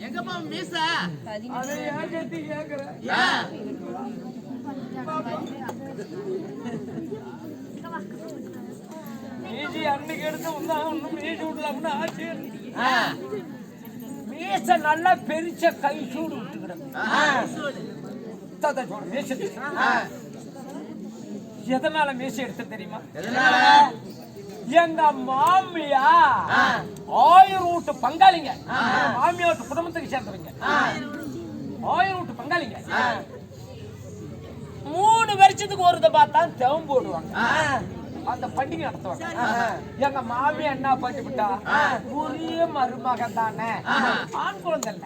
எங்கம்மா மீச மீசி அன்னைக்கு எடுத்து ஒன்னும் மீசி விடலாம்னு ஆச்சு. மீச நல்லா பெருச்ச கை சூடு விட்டுக்கிறேன். எதனால மீச எடுத்து தெரியுமா? எங்க மாமியா 1000 வீட்டு பங்காளிங்க, மாமியா வீட்டு குடும்பத்துக்கு சேர்ந்தவங்க 1000 வீட்டு பங்காளிங்க 3 வருஷத்துக்கு ஒரு பார்த்தா தெவம் போடுவாங்க. அந்த பண்டிகை நடத்துவாங்க. எங்க மாமியா என்ன பண்ணிவிட்டா, ஒரே மருமகன் தானே, ஆண் குழந்தை இல்ல.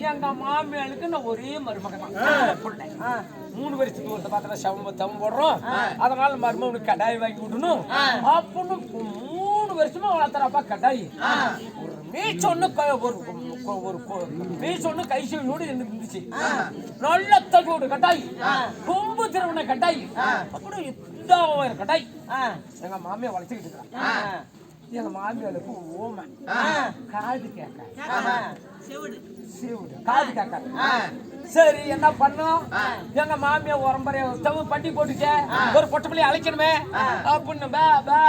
எங்க மாமியாளுக்கு நான் ஒரே மருமகன் தான். 3 வருஷத்துக்கு ஒரு பார்த்தா தவம் போடுறோம், அதனால மருமகனுக்கு கடாய் வாங்கி விடணும் அப்படின்னு 3 வருஷமா வளர்த்துறாப்பா. கடாய் ஒரு மீச்சொன்னு கை செய்யோடு இருந்துச்சு. நல்ல தகவோடு கட்டாய், கொம்பு திருவண்ண கட்டாய், அப்படி கட்டாய் எங்க மாமியா வளர்த்துக்கிட்டு இருக்கிறான். எங்க மாமியாளுக்கு ஓமை காது கேட்க, காது கேட்க. சரி என்ன பண்ணோம், எங்க மாமியா உரம்பரைய தவு பட்டி போட்டுச்சே, ஒரு பொட்டை பிள்ளைய அழைக்கணுமே அப்படின்னு பா பா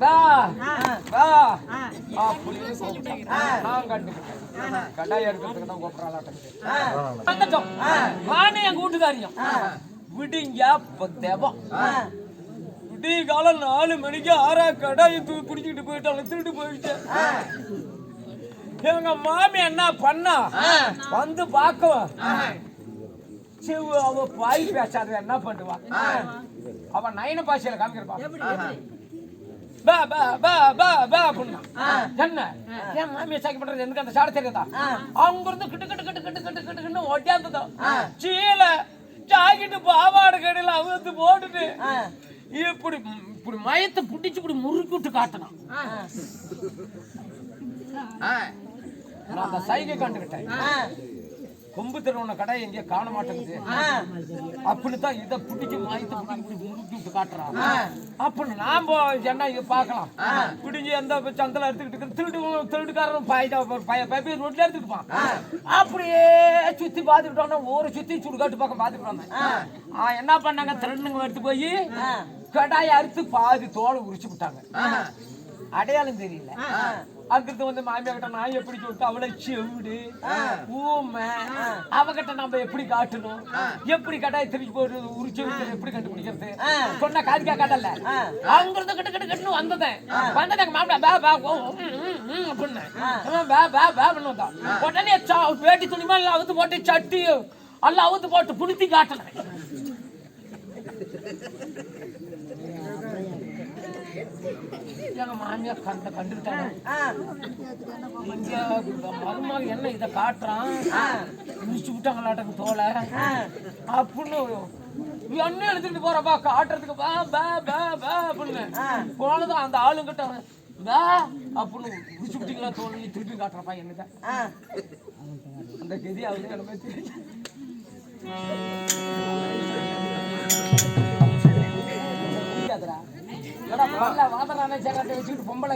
பா பா அப்படின்னு நான் கண்டுக்கிட்டேன். கடாய் எடுக்கிறதுக்கு தான் கூப்பிடறாளாட்டம். வந்துட்டோம் நானே எங்க வீட்டுக்காரியும் விடுங்க தேவம். விடிய காலம் 4 மணிக்கு 6 கடாயை பிடிச்சிட்டு போயிட்டாங்க, திருட்டு போயிட்டு. எங்க மாமி என்ன பண்ணா, வந்து பார்க்கவும் அவ பாய் பேசாத என்ன பண்ணுவா, அவ நயன பாஷையில காமிக்கிறப்பா. என்ன என் மாமியை சாக்கி பண்றது எனக்கு அந்த சாட தெரியாதா? அவங்க இருந்து கிட்டு கிட்டு கிட்டு கிட்டு கிட்டு கிட்டுன்னு ஒட்டியாந்ததோ சீல சாக்கிட்டு பாவாடை கடையில அவுத்து போட்டுட்டு இப்படி இப்படி மயத்தை புடிச்சு இப்படி முறுக்கி விட்டு காட்டணும். நான் அந்த சைகை கண்டுகிட்டேன். கொம்பு திருவண்ண கடை எங்கேயோ காண மாட்டேங்குது அப்படித்தான் இதை புடிச்சு மாயத்தை புடிச்சு முறுக்கி விட்டு காட்டுறான். அப்படின்னு நாம என்ன இதை பார்க்கலாம். பிடிஞ்சி எந்த சந்தல எடுத்துக்கிட்டு திருட்டுக்காரன் ரோட்ல எடுத்துக்கிப்பான். அப்படியே சுத்தி பாத்துக்கிட்டோம்னா ஒரு சுத்தி சுடுகாட்டு பக்கம் பாத்துக்கிட்டு வந்தேன். என்ன பண்ணாங்க, திருடனுங்க எடுத்து போய் கடாயை அறுத்து பாதி தோலை உரிச்சு விட்டாங்க. அடையாளம் தெரியல. அங்கிருந்து வந்து மாமியா கிட்ட நான் எப்படி சொல்லிட்டு அவளை செவிடு ஊமை அவகிட்ட நம்ம எப்படி காட்டணும், எப்படி கடாயை திருச்சி போட்டு உரிச்சு எப்படி கண்டுபிடிக்கிறது சொன்னா காதிக்கா காட்டல. அங்கிருந்து கிட்ட கிட்ட கட்டுன்னு வந்தேன். எங்க மாமியா பே பே அப்படின்னு பே பே பே பண்ணுவா. உடனே வேட்டி துணிமா எல்லாம் அவுத்து போட்டு சட்டி எல்லாம் அவுத்து போட்டு புளுத்தி காட்டல. எங்க மாமியா கண்டுட்டாங்க. இங்க மருமக என்ன இதை காட்டுறான், முடிச்சு விட்டாங்களாட்டக்கு தோலை அப்படின்னு என்ன எடுத்துட்டு போறப்பா காட்டுறதுக்கு பா பா பா பா அப்படின்னு போனதும் அந்த ஆளுங்கிட்ட பா அப்படின்னு முடிச்சு விட்டீங்களா தோல், நீ திருப்பி காட்டுறப்பா என்னதான் அந்த கதி அவரு என்ன தெரியும். பொம்பளை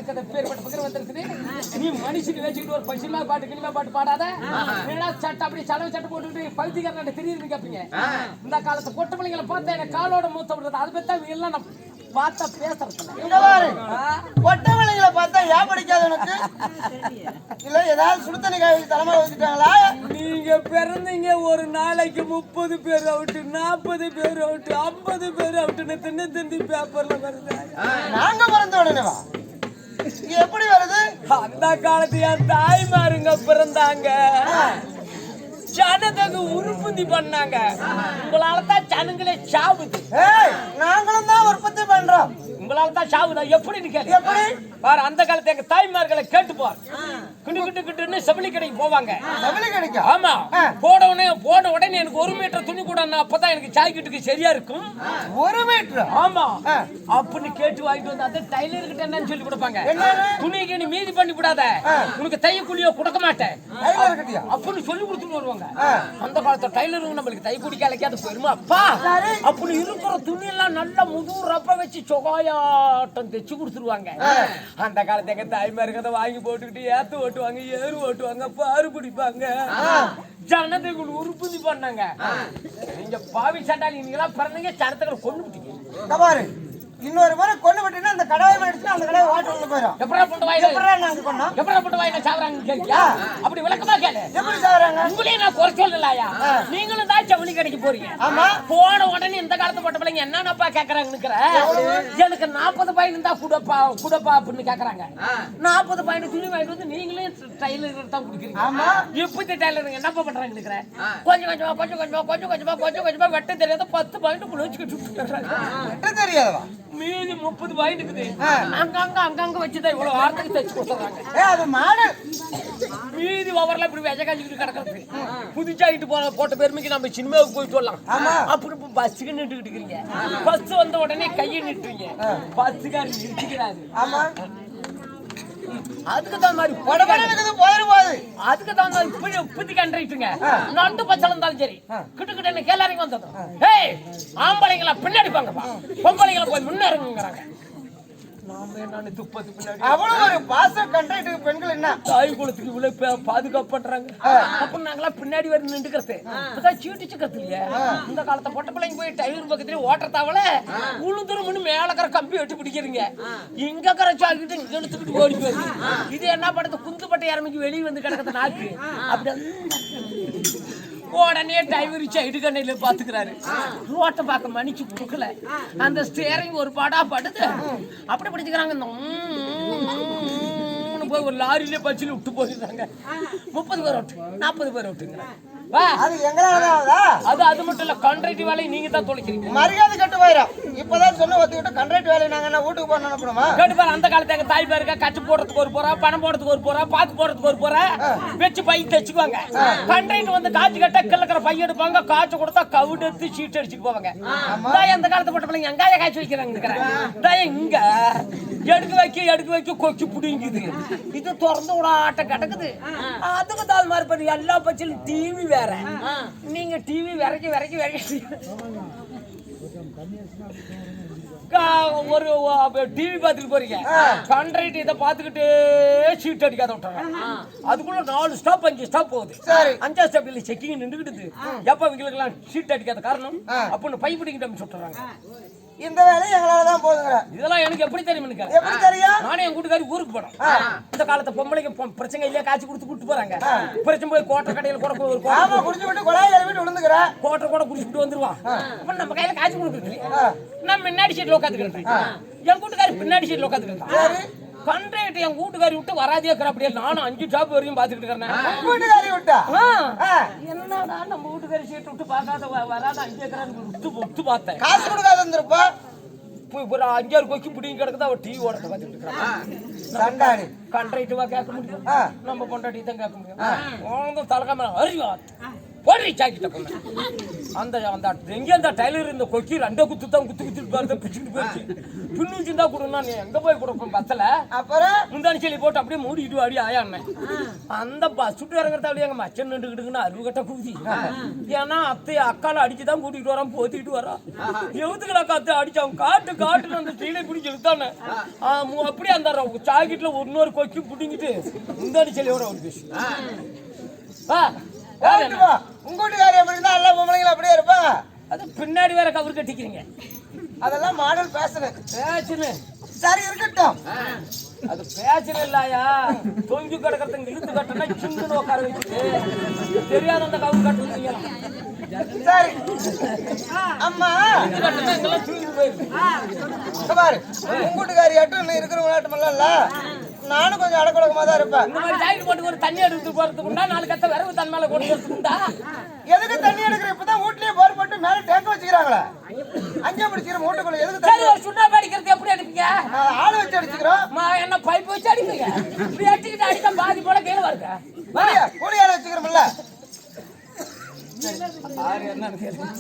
நீ மனுஷனுக்கு வச்சுக்கிட்டு ஒரு பசிமா பாட்டு கிளிமா பாட்டு பாடாத சட்டை அப்படி சலவை சட்டை போட்டுக்கிட்டு பழுத்திக்கார தெரியுது கேப்பீங்க. இந்த காலத்து பொட்ட பிள்ளைங்களை பார்த்தா எனக்கு காலோட மூத்த விடுறது. அதை பத்தி எல்லாம் நான் பார்த்தா பேசுறது பொட்ட பிள்ளைங்களை பார்த்தா ஏன் படிக்காதவனுக்கு இல்ல ஏதாவது சுடுதண்ணி காய் தலைமை வச்சுட்டாங்களா? நீங்க பிறந்தீங்க ஒரு நாளைக்கு 30 பேர் அவுட்டு, 40 பேர் அவுட்டு, 50 பேர் அவுட்டுன்னு தின்னு பேப்பர்ல வருது. நாங்க பிறந்த உடனேவா எப்படி வருது? அந்த காலத்து என் தாய்மாருங்க பிறந்தாங்க, ஜனதகு உற்பத்தி பண்ணாங்க. உங்களால தான் ஜனங்களே சாவுது. நாங்களும் தான் உற்பத்தி பண்றோம், உங்களால தான் சாவுதா? எப்படின்னு கேள்வி. எப்படி பாரு, அந்த காலத்து எங்க தாய்மார்களை கேட்டு பாரு. கிண்டு கிட்டு கிட்டுன்னு செவிலி கடைக்கு போவாங்க. செவிலி கடைக்கு? ஆமா. போன உடனே எனக்கு 1 மீட்டர் துணி கூட அப்பதான் எனக்கு சாய்க்கிட்டுக்கு சரியா இருக்கும். 1 மீட்டர்? ஆமா. அப்படின்னு கேட்டு வாங்கிட்டு வந்து அதை டைலர் கிட்ட என்னன்னு சொல்லி கொடுப்பாங்க. துணிக்கு நீ மீதி பண்ணி விடாத, உனக்கு தையக்கூலியோ கொடுக்க மாட்டேன் அப்படின்னு சொல்லி கொடுத்துட்டு வருவாங்க. அந்த காலத்துல டைலருங்க நம்மளுக்கு தை குடிக்க அழைக்காத போயிருமா அப்பா அப்படின்னு இருக்கிற துணி எல்லாம் நல்லா முது ரப்ப வச்சு சொகாயா ஆட்டம் தைச்சு கொடுத்துருவாங்க. அந்த காலத்து எங்க தாய்மாருக்கு அதை வாங்கி போட்டுக்கிட்டு ஏத்து ஓட்டுவாங்க, ஏறு ஓட்டுவாங்க, பாரு குடிப்பாங்க, ஜனத்துக்கு உற்பத்தி பண்ணாங்க. நீங்க பாவி சண்டாளி நீங்களா பிறந்தீங்க, சனத்துக்களை கொண்டு விட்டீங்க. இன்னொரு முறை கொண்டு விட்டீங்கன்னா அந்த கடாய் எடுத்து அந்த கடாய் வாட்டு உள்ள போயிடும். எப்படா போட்டு வாயில நாங்க பண்ணோம், எப்படா போட்டு வாயில சாவறாங்க கேள்வியா? அப்படி விளக்கமா கேளு. எப்படி சாவறாங்க? உங்களையும் நான் குறை சொல்லலையா? நீங்களும் தான் செவனி கடைக்கு போறீங்க. ஆமா, போன உடனே இந்த காலத்து போட்ட பிள்ளைங்க என்னப்பா கேக்குறாங்கன்னு எனக்கு 40 பாயிண்ட் தான் குடப்பா அப்படின்னு கேக்குறாங்க. 40 பாயிண்ட் துணி வாங்கிட்டு வந்து நீங்களே டைலர் தான் குடுக்குறீங்க. ஆமா, இப்படி டைலருங்க என்னப்பா பண்றாங்கன்னு நினைக்கிறேன். கொஞ்சம் கொஞ்சமா வெட்ட தெரியாத 10 பாயிண்ட் குளிச்சுக்கிட்டு வெட்ட தெரியாதவா? மீதி 30 பாயிண்ட் இருக்குது. அங்கங்க வச்சுதான் இவ்வளவு வாரத்துக்கு தைச்சு கொடுத்துறாங்க. அது மாடல். மீதி ஓவர்ல இப்படி வெஜ காஞ்சிக்கிட்டு கிடக்குறது. புதுச்சாயிட்டு போட்ட பெருமைக்கு நம்ம சினிமாவுக்கு போயிட்டு வரலாம். அப்படி பஸ்ஸுக்கு நின்றுக்கிட்டு இருக்கிறீங்க. பஸ் வந்த உடனே கையை நிட்டுறீங்க. பஸ்ஸுக்காரி நிறுத்திக்கிறாரு. ஆமா, அதுக்கு தான் மாதிரி அதுக்கு தான் இப்படி கண்டிட்டுங்க. நண்டு பச்சை இருந்தாலும் சரி கிட்ட என்ன கேளாரிங்க வந்ததும் ஆம்பளைங்களா பின்னாடி பாங்கப்பா, பொம்பளைங்களா போய் முன்னேறுங்கிறாங்க. அவ்வளவு ஒரு பாசம் கண்டாக்ட் பெண்கள் என்ன தாய் குலத்துக்கு இவ்வளவு பாதுகாப்பு பண்றாங்க. அப்ப நாங்களா பின்னாடி வர நின்றுக்கிறது சீட்டிச்சு கத்துலையே. இந்த காலத்தை பொட்ட பிள்ளைங்க போய் டயர் பக்கத்துல ஓட்டத்தாவல உளுந்துருமுன்னு மேலக்கற கம்பி வெட்டி பிடிக்கிறீங்க. இங்க கரைச்சாக்கிட்டு இங்க எடுத்துக்கிட்டு ஓடி போயிரு. இது என்ன பண்றது? குந்துப்பட்டை இறமைக்கு வெளியே வந்து கிடக்குது நாக்கு. அப்படி உடனே டிரைவர் சைடு கண்ணையில பாத்துக்கிறாரு. ரோட்டை பார்க்க மணிக்கு கொடுக்கல. அந்த ஸ்டேரிங் ஒரு பாடா படுது. அப்படி பிடிச்சுக்கிறாங்க. போய் ஒரு லாரியில பச்சில விட்டு போயிருந்தாங்க. 30 பேர் ஓட்டு, 40 பேர் ஓட்டுங்க. அது மட்டும் இல்ல, கான்ட்ராக்ட் வேலையை நீங்க தான் தொலைக்கிறீங்க. மரியாதை கட்டு போயிடும். இப்பதான் சொன்ன ஒத்துக்கிட்டு கான்ட்ராக்ட் வேலையை நாங்க என்ன வீட்டுக்கு போன அனுப்பணுமா? கேட்டு பாரு, அந்த காலத்துல எங்க தாய் பேருக்கா கச்சு போடுறதுக்கு ஒரு போறா, பணம் போடுறதுக்கு ஒரு போறா, பாக்கு போடுறதுக்கு ஒரு போறா வச்சு பை தச்சுக்குவாங்க. கான்ட்ராக்ட் வந்து காய்ச்சி கட்ட கிழக்கிற பை எடுப்பாங்க. காய்ச்சி கொடுத்தா கவுடு எடுத்து சீட் அடிச்சுட்டு போவாங்க. அந்த காலத்தை போட்ட பிள்ளைங்க அங்காய காய்ச்சி வைக்கிறாங்க. இங்க எடுக்க வைக்க கொச்சு புடிங்குது. இது திறந்து விடாட்ட கிடக்குது. அதுக்கு தால் மாதிரி எல்லா பட்சம் டிவி வேற. நீங்க டிவி விரைக்கி ஒரு டிவி பாத்துட்டு போறீங்க. கான்ட்ராக்ட் இதை பாத்துக்கிட்டு சீட் அடிக்காத விட்டுறாங்க. அதுக்குள்ள 4 ஸ்டாப் 5 ஸ்டாப் போகுது. 5ஆம் ஸ்டாப்ல செக்கிங் நின்றுக்கிட்டு எப்ப இவங்களுக்கெல்லாம் சீட் அடிக்காத காரணம் அப்படின்னு பை பிடிக்கிட்டு சொல்றாங்க. இந்த வேலை எங்களாலதான் போதுங்க. இதெல்லாம் எனக்கு எப்படி தெரியும்? எப்படி தெரியும்? நானே என் கூட்டுக்காரி ஊருக்கு போனோம். இந்த காலத்தை பொம்பளைக்கு பிரச்சனை இல்லையா காய்ச்சி கொடுத்து கூட்டு போறாங்க. பிரச்சனை போய் கோட்டை கடையில் கூட ஒரு குடிச்சு விட்டு கொலாய் எழுப்பிட்டு விழுந்துக்கிறேன். கோட்டை கூட குடிச்சுட்டு வந்துருவான். நம்ம கையில காய்ச்சி கொடுக்குறது. நான் முன்னாடி சீட்ல உட்காந்துக்கிறேன். என் கூட்டுக்காரி பின்னாடி சீட்ல உட்காந்துக்கிறேன். கண்ட்ராக்ட் என் கூட்டுக்காரி விட்டு வராதே இருக்கிற. அப்படியே நானும் 5 ஜாப் வரையும் பாத்துக்கிட்டு இருக்கேன். கூட்டுக்காரி விட்டா என்னடா நம்ம வீட்டுக்காரி சீட்டு விட்டு பார்க்காத வராத 5 ஏக்கர் விட்டு பார்த்தேன். காசு கொடுக்காத இருந்திருப்பா. ஒரு 5-6 கொக்கி பிடிங்க கிடக்குது. அவ டிவி ஓட பார்த்துட்டு இருக்கான். கண்ட்ராக்ட் கேட்க முடியும், நம்ம பொண்டாட்டி தான் கேட்க முடியும். தலைக்காம அறிவா அந்த எங்க அந்த டைலர் இந்த கொக்கி 2 குத்து தான் குத்துட்டு பிச்சுட்டு போயிடுச்சு. பின்னு தான் கொடுனா நீ எங்க போய் கொடுப்போம் பத்தல. அப்புறம் முந்தானி செல்லி போட்டு அப்படியே மூடிட்டு அடி ஆயாண்ணே. அந்த சுட்டு இறங்குறத அப்படியே எங்க மச்சன் நின்றுக்கிட்டுங்கன்னா அருகட்ட குதி. ஏன்னா அக்கால அடிச்சுதான் கூட்டிட்டு வரான், போத்திட்டு வரான். எவுத்துக்களா காத்து அடிச்சான். காட்டுன்னு அந்த சீலை பிடிச்சி எடுத்தானே. அப்படியே அந்த சாக்கெட்ல இன்னொரு கொக்கி பிடிங்கிட்டு முந்தானி செல்லியோட ஒரு பேசு. உங்க வீட்டுக்காரி எப்படி இருந்தா எல்லா பொம்பளைங்களும் அப்படியே இருப்பாங்க. அது பின்னாடி வேற கவர் கட்டிக்கிறீங்க. அதெல்லாம் மாடல் பேசுனு. சரி இருக்கட்டும். அது பேசுன இல்லையா? தொங்கி கிடக்கிறதுக்கு இழுத்து கட்டினா சின்ன உட்கார வச்சுட்டு தெரியாத அந்த கவர் கட்டுறீங்க. சரி அம்மா கட்டினா தூக்கி போயிருக்கு. பாரு உங்க வீட்டுக்காரி ஆட்டும் இருக்கிற விளையாட்டுமெல்லாம் இல்ல. நானும் கொஞ்சம் அடக்கொடக்கமா தான் இருப்பேன். இந்த மாதிரி ஜாக்கெட் போட்டு ஒரு தண்ணி எடுத்து போறதுக்குண்டா 4 கத்த விரவு தன் மேல கொண்டு வரதுக்குண்டா. எதுக்கு தண்ணி எடுக்கிற? இப்பதான் வீட்லயே போர் போட்டு மேல டேங்க் வச்சுக்கிறாங்களே. அங்கே பிடிச்சிக்கிற மூட்டைக்குள்ள எதுக்கு தண்ணி? ஒரு சுண்ணாம்பு அடிக்கிறது எப்படி அடிப்பீங்க? ஆள் வச்சு அடிச்சுக்கிறோம். என்ன பைப் வச்சு அடிப்பீங்க? இப்படி அடிச்சுக்கிட்டு அடிச்சா பாதி போல கீழே வருங்க. கூலி ஆள் வச்சுக்கிறோம்ல.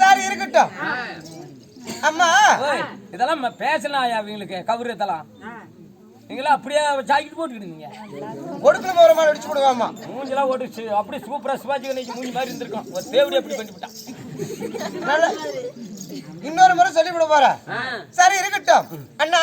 சரி இருக்கட்டும். அம்மா இதெல்லாம் பேசலாம் அவங்களுக்கு கவுரு இதெல்லாம். நீங்களா அப்படியே ஜாக்கெட் போட்டுக்கிட்டீங்க. ஒடுக்கல போற மாதிரி அடிச்சு போடுவாமா. மூஞ்செல்லாம் ஓடிச்சு. அப்படியே சூப்பரா சிவாஜி கணேஷ் மூஞ்சி மாதிரி இருந்திருக்கும். ஒரு தேவடி அப்படி பண்ணிவிட்டான். இன்னொரு முறை சொல்லிவிட போற சரி இருக்கட்டும் அண்ணா